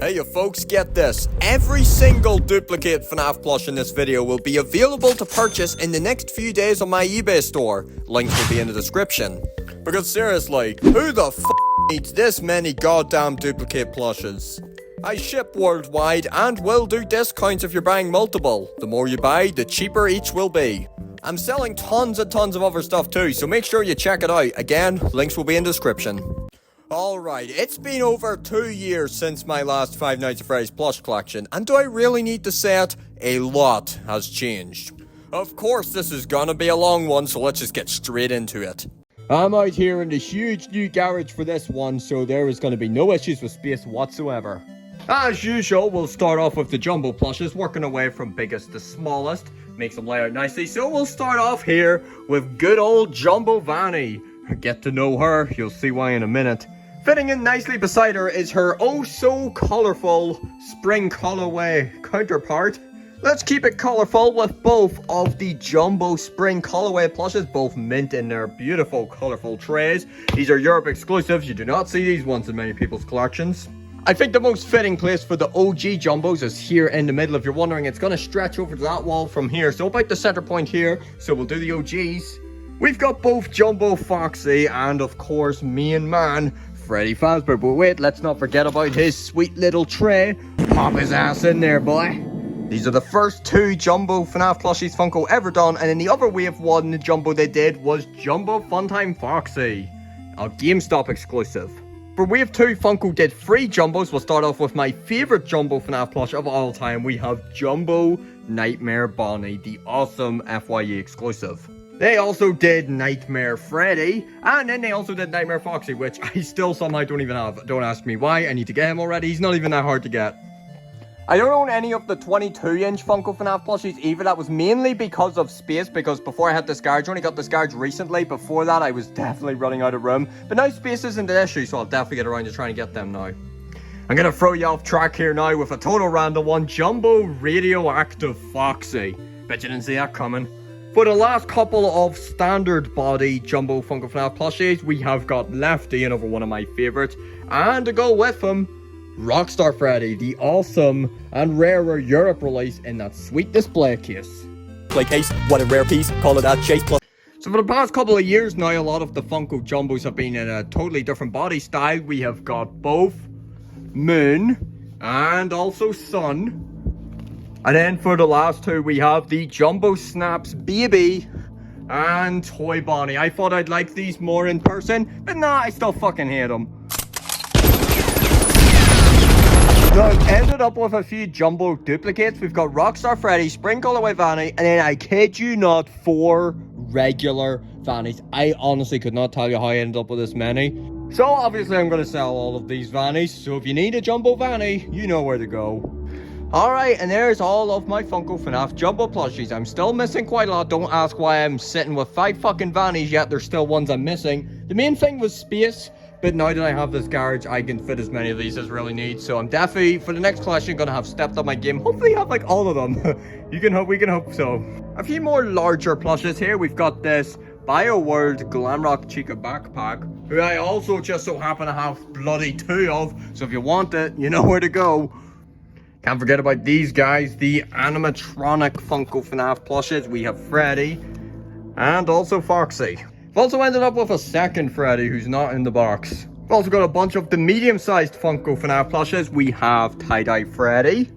Hey you folks, get this. Every single duplicate FNAF plush in this video will be available to purchase in the next few days on my eBay store. Links will be in the description. Because seriously, who the f needs this many goddamn duplicate plushes? I ship worldwide and will do discounts if you're buying multiple. The more you buy, the cheaper each will be. I'm selling tons and tons of other stuff too, so make sure you check it out. Again, links will be in the description. Alright, it's been over 2 years since my last Five Nights at Freddy's plush collection, and do I really need to say it? A lot has changed. Of course this is gonna be a long one, so let's just get straight into it. I'm out here in the huge new garage for this one, so there is gonna be no issues with space whatsoever. As usual, we'll start off with the jumbo plushes, working away from biggest to smallest. Makes them lay out nicely, so we'll start off here with good old Jumbo Vanny. Get to know her, you'll see why in a minute. Fitting in nicely beside her is her oh-so-colourful spring colorway counterpart. Let's keep it colourful with both of the Jumbo Spring colorway plushes, both mint in their beautiful colourful trays. These are Europe exclusives, you do not see these ones in many people's collections. I think the most fitting place for the OG Jumbos is here in the middle. If you're wondering, it's going to stretch over to that wall from here, so about the centre point here, so we'll do the OGs. We've got both Jumbo Foxy and, of course, main man, Freddy Fazbear, but wait, let's not forget about his sweet little tray. Pop his ass in there, boy. These are the first two Jumbo FNAF plushies Funko ever done, and in the other wave one Jumbo they did was Jumbo Funtime Foxy, a GameStop exclusive. For wave 2, Funko did 3 Jumbos. We'll start off with my favourite Jumbo FNAF plush of all time. We have Jumbo Nightmare Bonnie, the awesome FYE exclusive. They also did Nightmare Freddy, and then they also did Nightmare Foxy, which I still somehow don't even have. Don't ask me why, I need to get him already. He's not even that hard to get. I don't own any of the 22-inch Funko FNAF plushies either. That was mainly because of space, because before I had this garage, I only got this garage recently. Before that, I was definitely running out of room. But now space isn't an issue, so I'll definitely get around to trying to get them now. I'm gonna throw you off track here now with a total random one. Jumbo Radioactive Foxy. Bet you didn't see that coming. For the last couple of standard body Jumbo Funko FNAF plushies, we have got Lefty, another one of my favourites. And to go with him, Rockstar Freddy, the awesome and rarer Europe release in that sweet display case. Play case, what a rare piece, call it that, chase plus. So for the past couple of years now, a lot of the Funko Jumbos have been in a totally different body style. We have got both Moon and also Sun. And then for the last two, we have the Jumbo Snaps Baby and Toy Bonnie. I thought I'd like these more in person, but nah, I still fucking hate them. So I've ended up with a few Jumbo duplicates. We've got Rockstar Freddy, Spring Colorway Vanny, and then I kid you not, 4 regular Vannies. I honestly could not tell you how I ended up with this many. So obviously I'm going to sell all of these Vannies. So if you need a Jumbo Vanny, you know where to go. Alright, and there's all of my Funko FNAF Jumbo plushies. I'm still missing quite a lot. Don't ask why I'm sitting with 5 fucking Vannies yet. There's still ones I'm missing. The main thing was space. But now that I have this garage, I can fit as many of these as really need. So I'm definitely, for the next collection, going to have stepped up my game. Hopefully have like all of them. We can hope so. A few more larger plushes here. We've got this BioWorld Glamrock Chica backpack, who I also just so happen to have bloody 2 of. So if you want it, you know where to go. Can't forget about these guys, the animatronic Funko FNAF plushes. We have Freddy and also Foxy. I've also ended up with a second Freddy who's not in the box. We've also got a bunch of the medium-sized Funko FNAF plushes. We have Tie-Dye Freddy,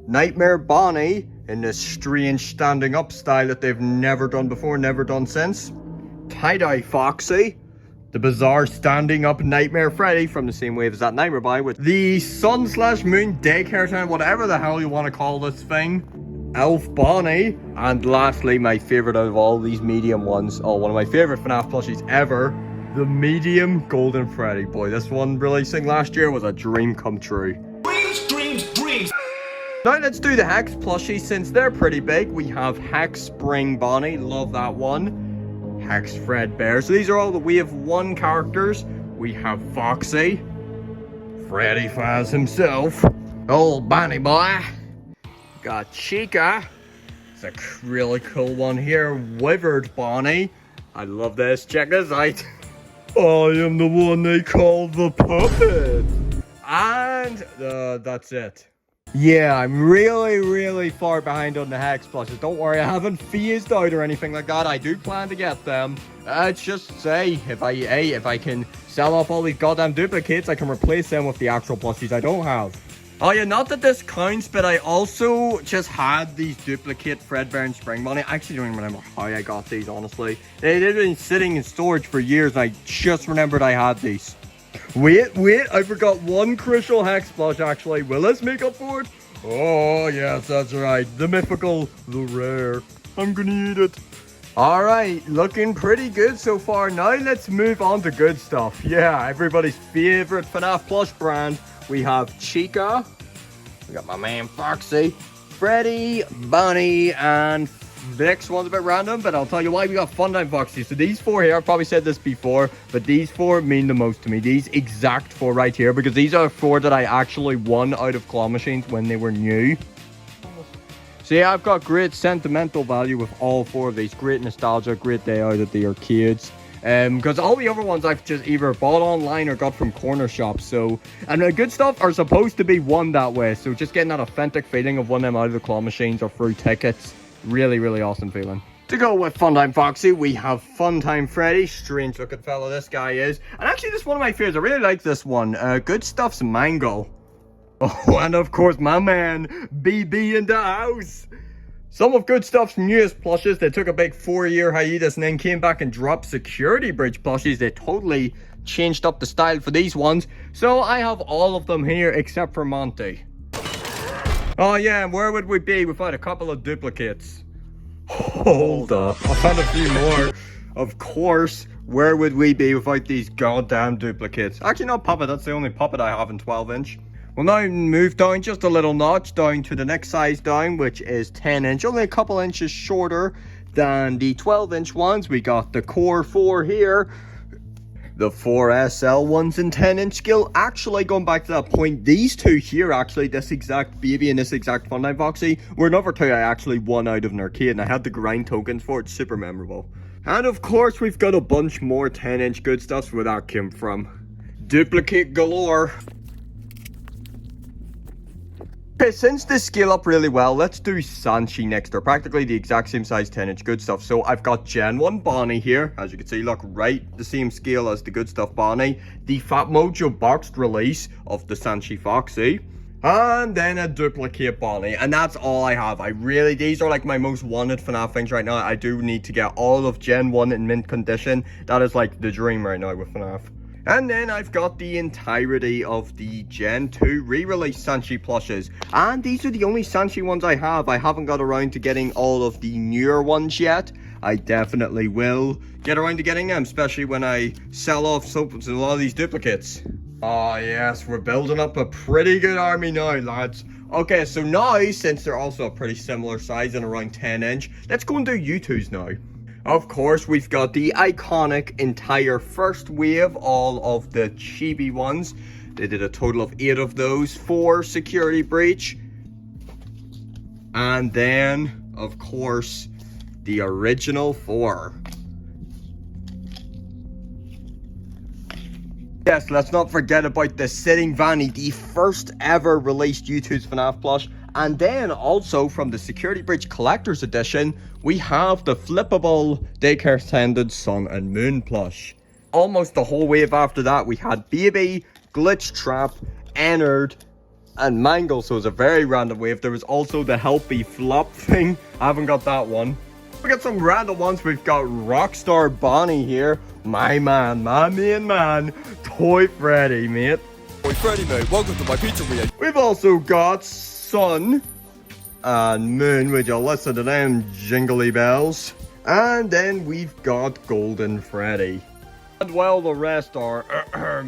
Nightmare Bonnie in this strange standing up style that they've never done before, never done since. Tie-Dye Foxy, the bizarre standing up Nightmare Freddy from the same wave as that Nightmare Bonnie with the Sun/Moon daycare town, whatever the hell you want to call this thing. Elf Bonnie, and lastly, my favourite out of all these medium ones, one of my favourite FNAF plushies ever, the medium Golden Freddy. Boy, this one releasing last year was a dream come true. Dreams. Now let's do the Hex plushies since they're pretty big. We have Hex Spring Bonnie, love that one. Hex Fredbear. So these are all the wave 1 characters. We have Foxy, Freddy Faz himself, old Bonnie boy. Got Chica. It's a really cool one here. Withered Bonnie. I love this. Check this out. I am the one they call the puppet. And And that's it. Yeah, I'm really far behind on the hex plushes. Don't worry, I haven't phased out or anything like that. I do plan to get them. It's just say if I can sell off all these goddamn duplicates, I can replace them with the actual plushies I don't have. Oh yeah, not that this counts, but I also just had these duplicate Fredbear and Spring Bonnie. I actually don't even remember how I got these, honestly. They'd been sitting in storage for years, and I just remembered I had these. Wait, I forgot one crucial hex plush, actually. Will this make up for it? Oh, yes, that's right. The mythical, the rare. I'm gonna eat it. Alright, looking pretty good so far. Now let's move on to good stuff. Yeah, everybody's favorite FNAF plush brand. We have Chica. We got my man Foxy, Freddy, Bonnie, and the next one's a bit random, but I'll tell you why. We got Funtime Foxy. So these four here, I've probably said this before, but these four mean the most to me. These exact four right here, because these are four that I actually won out of claw machines when they were new. So yeah, I've got great sentimental value with all four of these. Great nostalgia, great day out at the arcades. Because all the other ones I've just either bought online or got from corner shops. So, and the good stuff are supposed to be won that way. So just getting that authentic feeling of winning them out of the claw machines or through tickets. Really awesome feeling. To go with Funtime Foxy, we have Funtime Freddy. Strange looking fella this guy is. And actually, this is one of my favorites. I really like this one. Good Stuff's Mango. Oh, and of course, my man, BB in the house. Some of Good Stuff's newest plushes, they took a big 4-year hiatus and then came back and dropped security bridge plushies. They totally changed up the style for these ones. So I have all of them here except for Monty. Oh yeah, and where would we be without a couple of duplicates? Hold up, I found a few more. Of course, where would we be without these goddamn duplicates? Actually, not Puppet, that's the only Puppet I have in 12-inch. We'll now move down just a little notch down to the next size down, which is 10-inch. Only a couple inches shorter than the 12-inch ones. We got the Core 4 here. The 4SL ones in 10-inch scale. Actually, going back to that point, these two here, actually, this exact baby and this exact Funtime Foxy, were another two I actually won out of an arcade, and I had the grind tokens for it. Super memorable. And of course, we've got a bunch more 10-inch good stuffs where that came from. Duplicate galore. Okay, since they scale up really well, let's do Sanchi next. They're practically the exact same size 10-inch good stuff. So I've got Gen 1 Bonnie here. As you can see, look, right the same scale as the good stuff Bonnie. The Fat Mojo boxed release of the Sanchi Foxy. And then a duplicate Bonnie. And that's all I have. These are like my most wanted FNAF things right now. I do need to get all of Gen 1 in mint condition. That is like the dream right now with FNAF. And then I've got the entirety of the Gen 2 re-release Sanchi plushes. And these are the only Sanchi ones I have. I haven't got around to getting all of the newer ones yet. I definitely will get around to getting them, especially when I sell off a lot of these duplicates. Oh yes, we're building up a pretty good army now, lads. Okay, so now, since they're also a pretty similar size and around 10-inch, let's go and do U2s now. Of course, we've got the iconic entire first wave, all of the chibi ones. They did a total of 8 of those for Security Breach. And then, of course, the original 4. Yes, let's not forget about the Sitting Vanny, the first ever released U2's FNAF plush. And then also from the Security Breach Collector's Edition, we have the flippable daycare attendant Sun and Moon plush. Almost the whole wave after that, we had Baby, Glitch Trap, Ennard, and Mangle, so it was a very random wave. There was also the Helpy Flop thing. I haven't got that one. We got some random ones. We've got Rockstar Bonnie here. My man, my main man, Toy Freddy, mate. Toy Freddy, mate. Welcome to my pizzeria. We've also got Sun and Moon. Would you listen to them jingly bells? And then we've got Golden Freddy. And well, the rest are,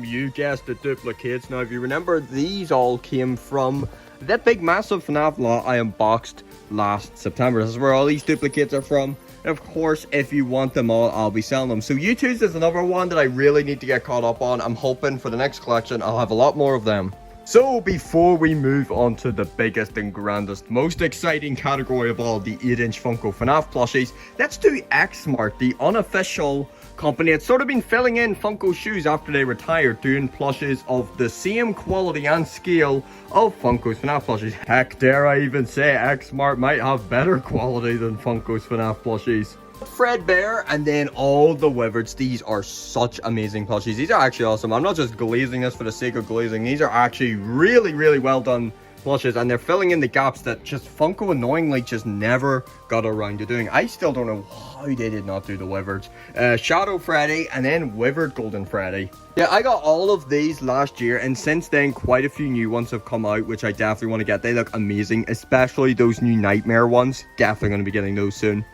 you guessed it, duplicates. Now, if you remember, these all came from that big massive FNAF lot I unboxed last September. This is where all these duplicates are from. And of course, if you want them all, I'll be selling them. So U2's is another one that I really need to get caught up on. I'm hoping for the next collection, I'll have a lot more of them. So before we move on to the biggest and grandest, most exciting category of all, the 8-inch Funko FNAF plushies, let's do X-Mart, the unofficial company that's sort of been filling in Funko's shoes after they retired, doing plushes of the same quality and scale of Funko's FNAF plushes. Heck, dare I even say X-Mart might have better quality than Funko's FNAF plushies. Fredbear, and then all the Wizards. These are such amazing plushies. These are actually awesome. I'm not just glazing this for the sake of glazing. These are actually really well done plushes, and they're filling in the gaps that just Funko annoyingly just never got around to doing. I still don't know how they did not do the Wizards. Shadow Freddy, and then Withered Golden Freddy. Yeah, I got all of these last year, and since then quite a few new ones have come out, which I definitely want to get. They look amazing, especially those new Nightmare ones. Definitely going to be getting those soon.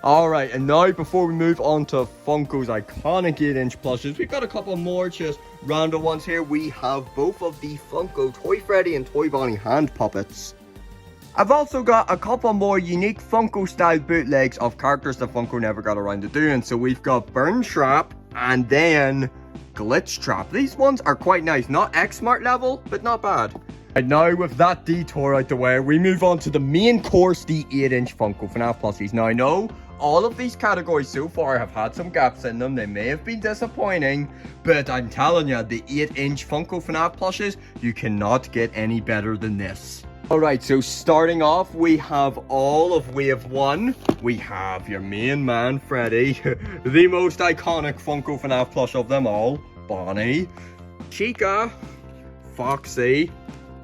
Alright, and now before we move on to Funko's iconic 8-inch plushes, we've got a couple more just random ones here. We have both of the Funko Toy Freddy and Toy Bonnie hand puppets. I've also got a couple more unique Funko style bootlegs of characters that Funko never got around to doing. So we've got Burn Trap and then Glitch Trap. These ones are quite nice, not X-Mart level, but not bad. And now with that detour out the way, we move on to the main course, the 8-inch Funko FNAF plushies. Now I know all of these categories so far have had some gaps in them. They may have been disappointing, but I'm telling you, the 8-inch Funko FNAF plushes, you cannot get any better than this. Alright, so starting off, we have all of Wave 1. We have your main man, Freddy, the most iconic Funko FNAF plush of them all, Bonnie, Chica, Foxy,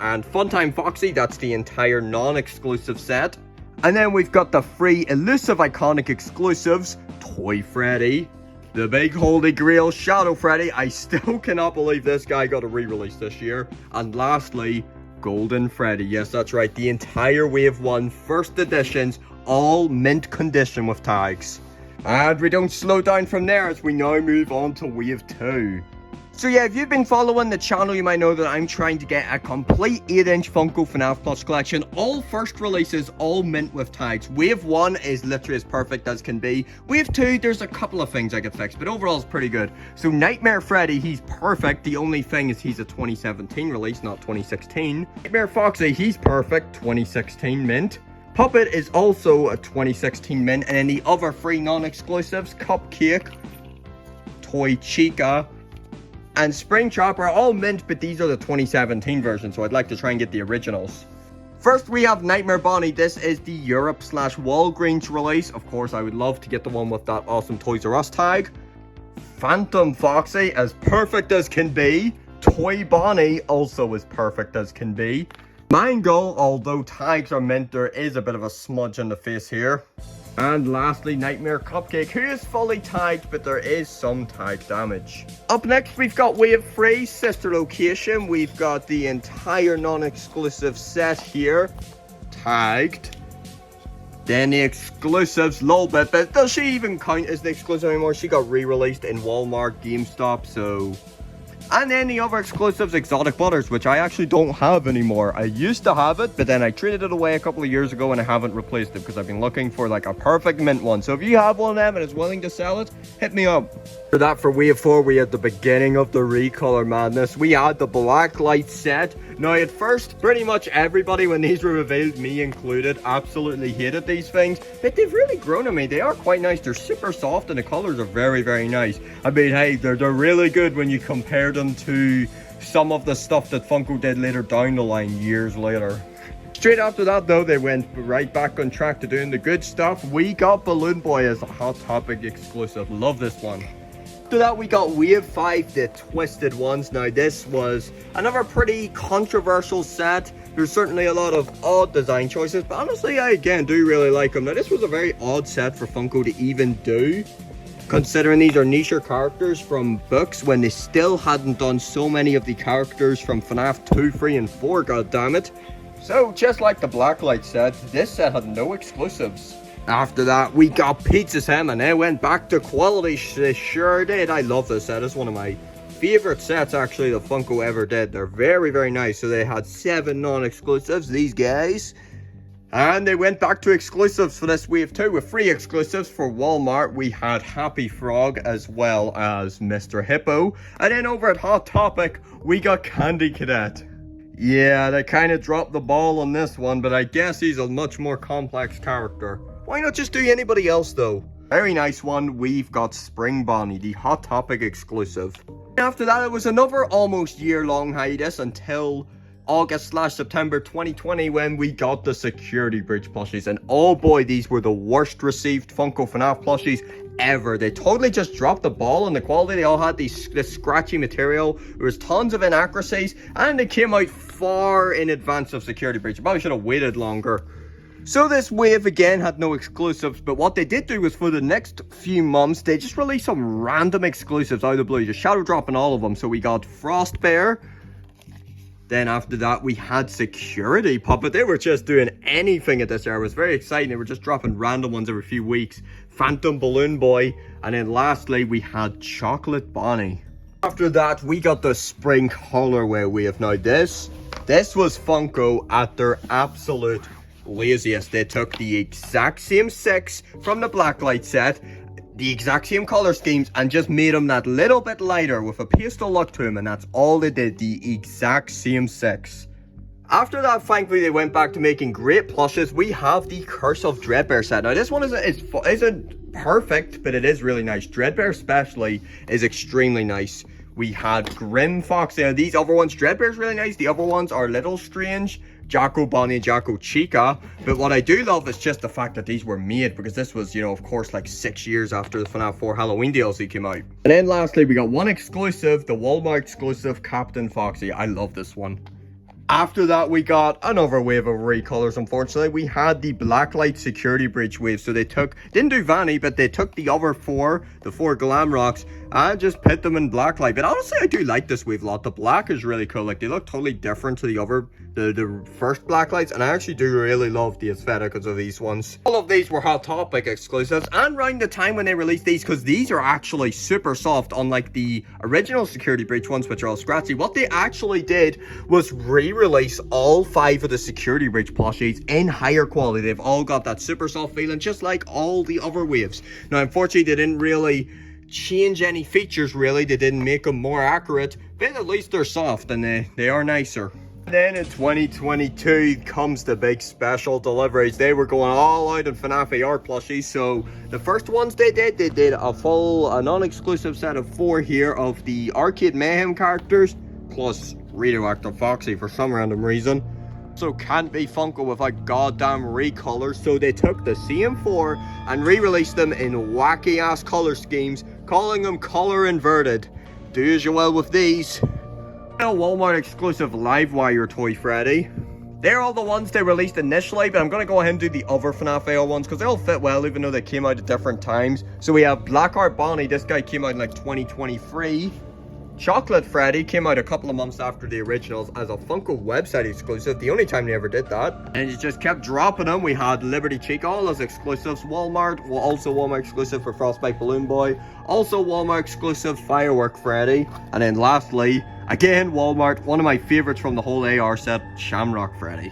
and Funtime Foxy. That's the entire non-exclusive set. And then we've got the free elusive iconic exclusives, Toy Freddy, the big holy grail Shadow Freddy. I still cannot believe this guy got a re-release this year. And lastly, Golden Freddy. Yes, that's right, the entire Wave 1 first editions, all mint condition with tags. And we don't slow down from there as we now move on to Wave 2. So yeah, if you've been following the channel, you might know that I'm trying to get a complete 8-inch Funko FNAF Plush collection. All first releases, all mint with tags. Wave 1 is literally as perfect as can be. Wave 2, there's a couple of things I could fix, but overall it's pretty good. So Nightmare Freddy, he's perfect. The only thing is he's a 2017 release, not 2016. Nightmare Foxy, he's perfect, 2016 mint. Puppet is also a 2016 mint. And then the other free non-exclusives, Cupcake, Toy Chica, and Springtrap are all mint, but these are the 2017 version, so I'd like to try and get the originals. First, we have Nightmare Bonnie. This is the Europe/Walgreens release. Of course, I would love to get the one with that awesome Toys R Us tag. Phantom Foxy, as perfect as can be. Toy Bonnie, also as perfect as can be. Mango, although tags are mint, there is a bit of a smudge on the face here. And lastly, Nightmare Cupcake, who is fully tagged, but there is some tag damage. Up next, we've got Wave 3, Sister Location. We've got the entire non-exclusive set here, tagged. Then the exclusives, lol, but does she even count as the exclusive anymore? She got re-released in Walmart, GameStop, so... And then the other exclusives, Exotic Butters, which I actually don't have anymore. I used to have it, but then I traded it away a couple of years ago and I haven't replaced it because I've been looking for like a perfect mint one. So if you have one of them and is willing to sell it, hit me up. For that, for Wave 4, we had the beginning of the recolor madness. We had the black light set. Now at first, pretty much everybody, when these were revealed, me included, absolutely hated these things. But they've really grown on me. They are quite nice. They're super soft and the colors are very nice. I mean, hey, they're really good when you compare them to some of the stuff that Funko did later down the line, years later. Straight after that though, they went right back on track to doing the good stuff. We got Balloon Boy as a Hot Topic exclusive. Love this one. After that, we got Wave 5, the Twisted Ones. Now this was another pretty controversial set. There's certainly a lot of odd design choices, but honestly I again do really like them. Now this was a very odd set for Funko to even do, considering these are niche characters from books when they still hadn't done so many of the characters from FNAF 2, 3, and 4, goddammit. So just like the Blacklight set, this set had no exclusives. After that, we got Pizza's Hem, and they went back to quality. They sure did. I love this set. It's one of my favorite sets, actually, that Funko ever did. They're very nice. So they had 7 non-exclusives, these guys. And they went back to exclusives for this Wave 2 with 3 exclusives. For Walmart, we had Happy Frog as well as Mr. Hippo. And then over at Hot Topic, we got Candy Cadet. Yeah, they kind of dropped the ball on this one, but I guess he's a much more complex character. Why not just do anybody else though? Very nice one. We've got Spring Bonnie, the Hot Topic exclusive. After that, it was another almost year-long hiatus until August/September 2020 when we got the Security Breach plushies. And oh boy, these were the worst received Funko FNAF plushies ever. They totally just dropped the ball on the quality. They all had this scratchy material. There was tons of inaccuracies, and they came out far in advance of Security Breach. I probably should have waited longer. So this wave again had no exclusives, but what they did do was for the next few months, they just released some random exclusives out of the blue, just shadow dropping all of them. So we got Frost Bear. Then after that, we had Security Puppet. They were just doing anything at this era. It was very exciting. They were just dropping random ones every few weeks. Phantom Balloon Boy. And then lastly, we had Chocolate Bonnie. After that, we got the Spring Colorway wave. Now this was Funko at their absolute laziest. They took the exact same 6 from the Blacklight set, the exact same color schemes, and just made them that little bit lighter with a pastel look to them, and that's all they did, the exact same 6. After that, thankfully, they went back to making great plushes. We have the Curse of Dreadbear set. Now, this one isn't perfect, but it is really nice. Dreadbear especially is extremely nice. We had Grim Fox there. These other ones, Dreadbear's really nice. The other ones are a little strange. Jacko Bonnie and Jacko Chica. But what I do love is just the fact that these were made, because this was, you know, of course, like 6 years after the FNAF 4 Halloween DLC came out. And then lastly, we got one exclusive, the Walmart exclusive Captain Foxy. I love this one. After that, we got another wave of recolors, unfortunately. We had the Blacklight Security Breach wave. So they didn't do Vanny, but they took the other 4, the 4 Glam Rocks, and just put them in Blacklight. But honestly, I do like this wave a lot. The black is really cool. Like, they look totally different to the other, the first Blacklights. And I actually do really love the aesthetics of these ones. All of these were Hot Topic exclusives. And around the time when they released these, because these are actually super soft, unlike the original Security Breach ones, which are all scratchy. What they actually did was re-release all 5 of the Security Breach plushies in higher quality. They've all got that super soft feeling, just like all the other waves. Now, unfortunately, they didn't really change any features, really. They didn't make them more accurate, but at least they're soft and they are nicer. Then in 2022 comes the big special deliveries. They were going all out in FNAF AR plushies. So the first ones they did a non-exclusive set of 4 here of the Arcade Mayhem characters, plus Radioactive Foxy for some random reason. So can't be Funko without goddamn recolors. So they took the same 4 and re-released them in wacky ass color schemes, calling them color inverted. Do as you will with these. Walmart exclusive Livewire Toy Freddy. They're all the ones they released initially, but I'm going to go ahead and do the other FNAF AR ones because they all fit well, even though they came out at different times. So we have Blackheart Bonnie. This guy came out in like 2023. Chocolate Freddy came out a couple of months after the originals as a Funko website exclusive, the only time they ever did that. And it just kept dropping them. We had Liberty Chica, all those exclusives. Walmart, also Walmart exclusive for Frostbite Balloon Boy. Also Walmart exclusive Firework Freddy. And then lastly, again Walmart, one of my favorites from the whole AR set, Shamrock Freddy.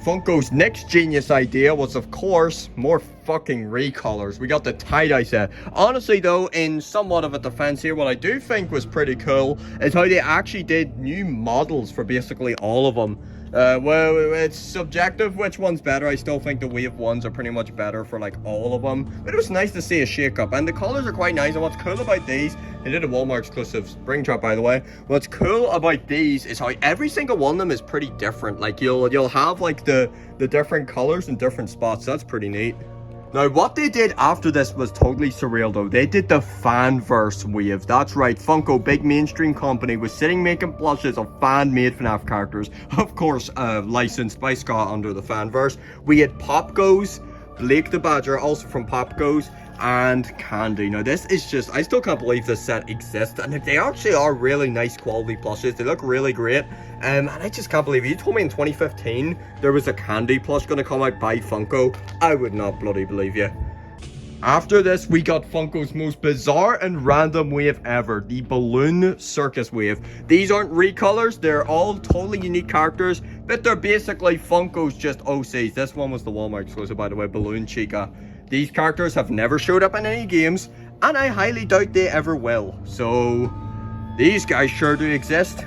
Funko's next genius idea was, of course, more fucking recolors. We got the tie-dye set. Honestly, though, in somewhat of a defense here, what I do think was pretty cool is how they actually did new models for basically all of them. Well, it's subjective which one's better. I still think the wave ones are pretty much better for like all of them, but it was nice to see a shake-up, and the colors are quite nice. And what's cool about these, they did a Walmart exclusive Springtrap, by the way. What's cool about these is how every single one of them is pretty different. Like you'll have like the different colors in different spots. That's pretty neat. Now, what they did after this was totally surreal, though. They did the Fanverse wave. That's right, Funko, big mainstream company, was sitting making plushes of fan-made FNAF characters. Of course, licensed by Scott under the Fanverse. We had Pop Goes, Blake the Badger, also from Pop Goes, and Candy. Now, this is just, I still can't believe this set exists, and they actually are really nice quality plushes. They look really great, and I just can't believe it. You told me in 2015 there was a Candy plush going to come out by Funko. I would not bloody believe you. After this, we got Funko's most bizarre and random wave ever, the Balloon Circus wave. These aren't recolors, they're all totally unique characters, but they're basically Funko's just OCs. This one was the Walmart exclusive, by the way, Balloon Chica. These characters have never showed up in any games, and I highly doubt they ever will. So, these guys sure do exist.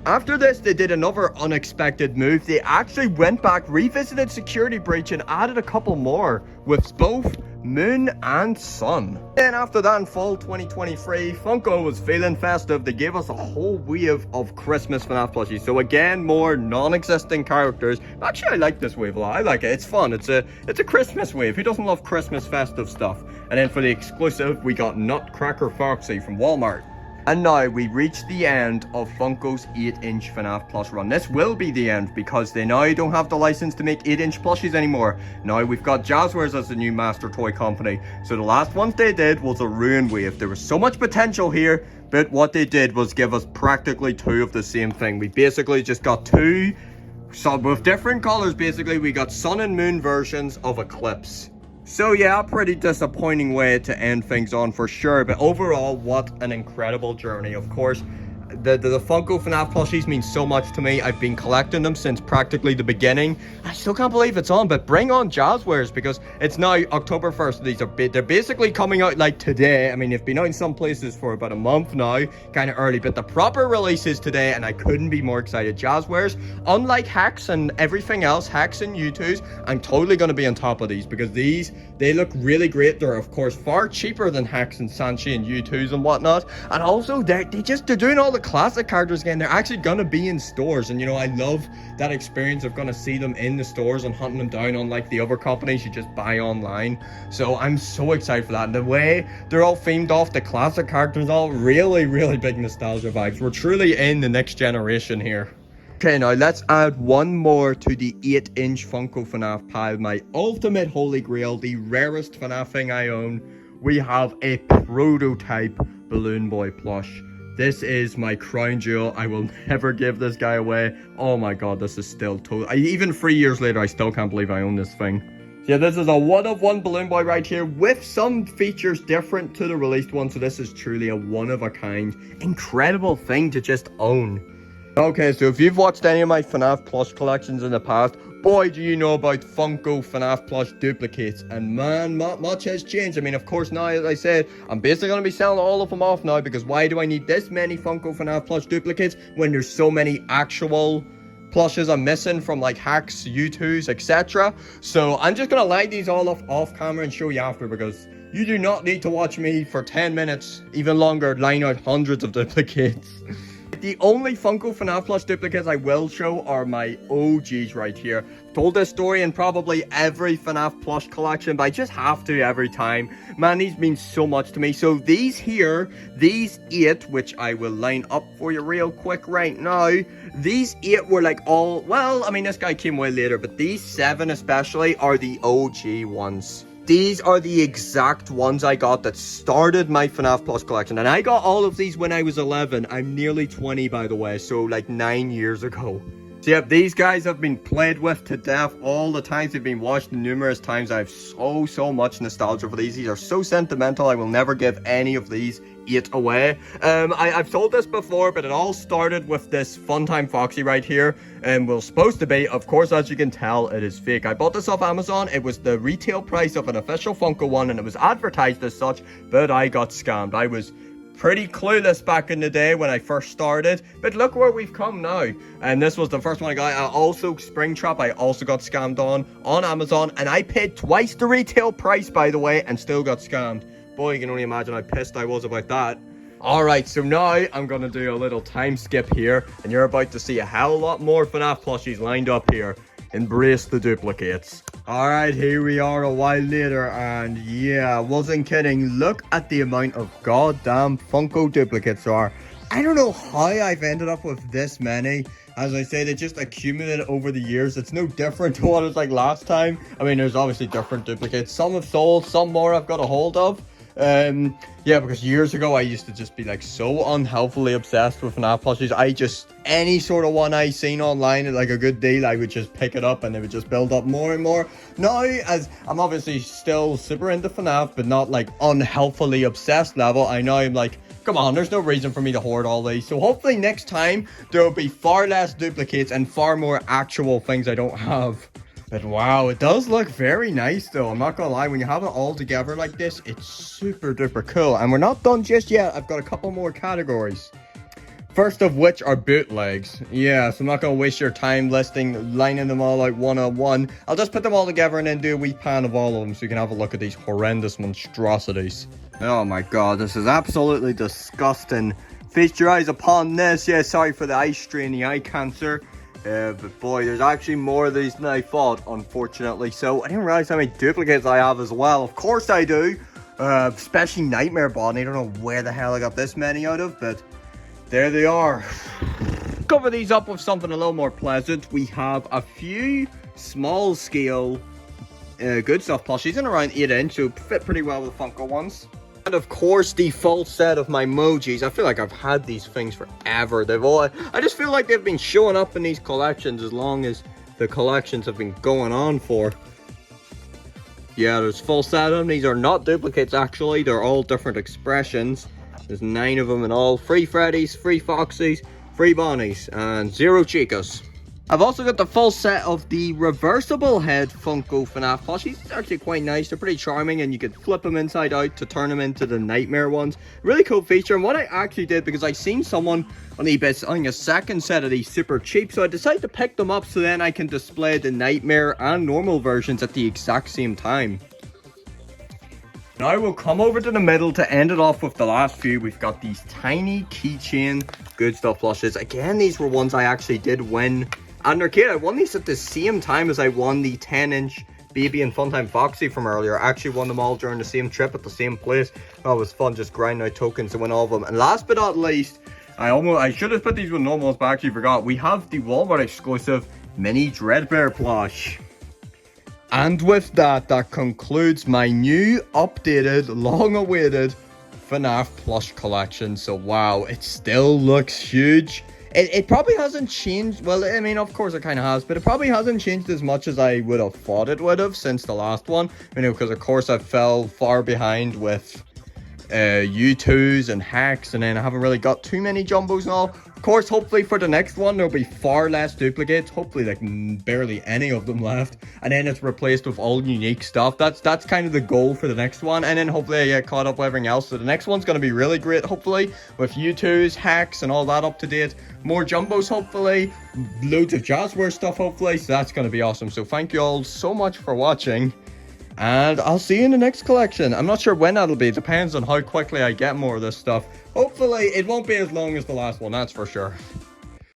After this, they did another unexpected move. They actually went back, revisited Security Breach, and added a couple more, with both Moon, and Sun. Then after that, in fall 2023, Funko was feeling festive. They gave us a whole wave of Christmas FNAF plushies. So again, more non-existing characters. Actually, I like this wave a lot. I like it. It's fun. It's a Christmas wave. Who doesn't love Christmas festive stuff? And then for the exclusive, we got Nutcracker Foxy from Walmart. And now we reach the end of Funko's 8-inch FNAF plush run. This will be the end because they now don't have the license to make 8-inch plushies anymore. Now we've got Jazzwares as the new master toy company. So the last ones they did was a ruin wave. There was so much potential here, but what they did was give us practically 2 of the same thing. We basically just got 2, with different colors basically. We got Sun and Moon versions of Eclipse. So yeah, a pretty disappointing way to end things on for sure, but overall, what an incredible journey. Of course, the Funko FNAF plushies mean so much to me. I've been collecting them since practically the beginning. I still can't believe it's on, but bring on Jazzwares because it's now October 1st. They're basically coming out like today. I mean, they've been out in some places for about a month now, kind of early, but the proper release is today, and I couldn't be more excited. Jazzwares, unlike Hacks and everything else, Hacks and U2s, I'm totally going to be on top of these because they look really great. They're, of course, far cheaper than Hacks and Sanchi and U2s and whatnot, and also they're doing all the classic characters again. They're actually gonna be in stores, and you know, I love that experience of gonna see them in the stores and hunting them down, unlike the other companies you just buy online. So I'm so excited for that, and the way they're all themed off the classic characters, all really big nostalgia vibes. We're truly in the next generation here. Okay, now let's add one more to the 8-inch Funko FNAF pile, my ultimate holy grail, the rarest FNAF thing I own. We have a prototype Balloon Boy plush. This is my crown jewel. I will never give this guy away. Oh my god, this is still even 3 years later, I still can't believe I own this thing. So yeah, this is a one-of-one Balloon Boy right here with some features different to the released one. So this is truly a one-of-a-kind, incredible thing to just own. Okay, so if you've watched any of my FNAF plush collections in the past, boy, do you know about Funko FNAF plush duplicates. And man, not much has changed. I mean, of course, now, as I said, I'm basically going to be selling all of them off now because why do I need this many Funko FNAF plush duplicates when there's so many actual plushes I'm missing from like Hacks, U2s, etc. So I'm just going to line these all off camera and show you after because you do not need to watch me for 10 minutes, even longer, line out hundreds of duplicates. The only Funko FNAF plush duplicates I will show are my OGs right here. Told this story in probably every FNAF plush collection, but I just have to every time. Man, these mean so much to me. So these here, these 8, which I will line up for you real quick right now. These 8 were like all, well, I mean, this guy came way later, but these 7 especially are the OG ones. These are the exact ones I got that started my FNAF Plus collection. And I got all of these when I was 11. I'm nearly 20, by the way, so like 9 years ago. So yeah, these guys have been played with to death all the times. They've been watched numerous times. I have so much nostalgia for these. These are so sentimental. I will never give any of these 8 away. I've told this before, but it all started with this Funtime Foxy right here. And was supposed to be, of course, as you can tell, it is fake. I bought this off Amazon. It was the retail price of an official Funko one, and it was advertised as such, but I got scammed. I was pretty clueless back in the day when I first started, but look where we've come now. And this was the first one I got. Also Springtrap, I also got scammed on Amazon, and I paid twice the retail price, by the way, and still got scammed. Boy, you can only imagine how pissed I was about that. Alright, so now I'm gonna do a little time skip here, and you're about to see a hell of a lot more FNAF plushies lined up here. Embrace the duplicates. Alright, here we are a while later, and yeah, I wasn't kidding. Look at the amount of goddamn Funko duplicates there are. I don't know how I've ended up with this many. As I say, they just accumulated over the years. It's no different to what it was like last time. I mean, there's obviously different duplicates. Some have sold, some more I've got a hold of. Yeah, because years ago I used to just be like so unhealthily obsessed with FNAF plushies. Any sort of one I seen online at like a good deal, I would just pick it up and it would just build up more and more. Now, as I'm obviously still super into FNAF, but not like unhealthily obsessed level, I know I'm like, come on, there's no reason for me to hoard all these. So hopefully next time there will be far less duplicates and far more actual things I don't have. But wow, it does look very nice though. I'm not gonna lie, when you have it all together like this, it's super duper cool. And we're not done just yet. I've got a couple more categories. First of which are bootlegs. Yeah, so I'm not going to waste your time lining them all out one-on-one. I'll just put them all together and then do a wee pan of all of them so you can have a look at these horrendous monstrosities. Oh my god, this is absolutely disgusting. Feast your eyes upon this. Yeah, sorry for the eye strain, the eye cancer. But boy, there's actually more of these than I thought, unfortunately. So I didn't realize how many duplicates I have as well. Of course I do. Especially Nightmare Bonnie. I don't know where the hell I got this many out of, but there they are. Cover these up with something a little more pleasant. We have a few small scale Good Stuff plushies in around 8 inch, so fit pretty well with the Funko ones. And of course, the full set of my emojis. I feel like I've had these things forever. I just feel like they've been showing up in these collections as long as the collections have been going on for. Yeah, there's full set of them. These are not duplicates, actually. They're all different expressions. There's 9 of them in all. 3 Freddy's, 3 Foxies, 3 Bonnies, and 0 Chicas. I've also got the full set of the reversible head Funko FNAF plushies. It's actually quite nice. They're pretty charming, and you could flip them inside out to turn them into the Nightmare ones. Really cool feature. And what I actually did, because I seen someone on eBay selling a second set of these super cheap, so I decided to pick them up so then I can display the Nightmare and normal versions at the exact same time. Now we'll come over to the middle to end it off with the last few. We've got these tiny keychain Good Stuff plushes. Again, these were ones I actually did win at an arcade. I won these at the same time as I won the 10-inch Baby and Funtime Foxy from earlier. I actually won them all during the same trip at the same place. Oh, it was fun just grinding out tokens to win all of them. And last but not least, I should have put these with normals, but I actually forgot. We have the Walmart exclusive Mini Dreadbear plush. And with that, that concludes my new, updated, long-awaited FNAF Plush Collection. So wow, it still looks huge. It probably hasn't changed. Well, I mean, of course it kind of has, but it probably hasn't changed as much as I would have thought it would have since the last one. You know, because of course I fell far behind with U2s and hacks, and then I haven't really got too many jumbos and all. Of course, hopefully for the next one there'll be far less duplicates, hopefully like barely any of them left, and then it's replaced with all unique stuff. That's kind of the goal for the next one, and then hopefully I get caught up with everything else. So the next one's going to be really great, hopefully, with U2s, hacks, and all that up to date. More jumbos, hopefully, loads of Jazzware stuff, hopefully, so that's going to be awesome. So thank you all so much for watching, and I'll see you in the next collection. I'm not sure when that'll be. It depends on how quickly I get more of this stuff. Hopefully, it won't be as long as the last one, that's for sure.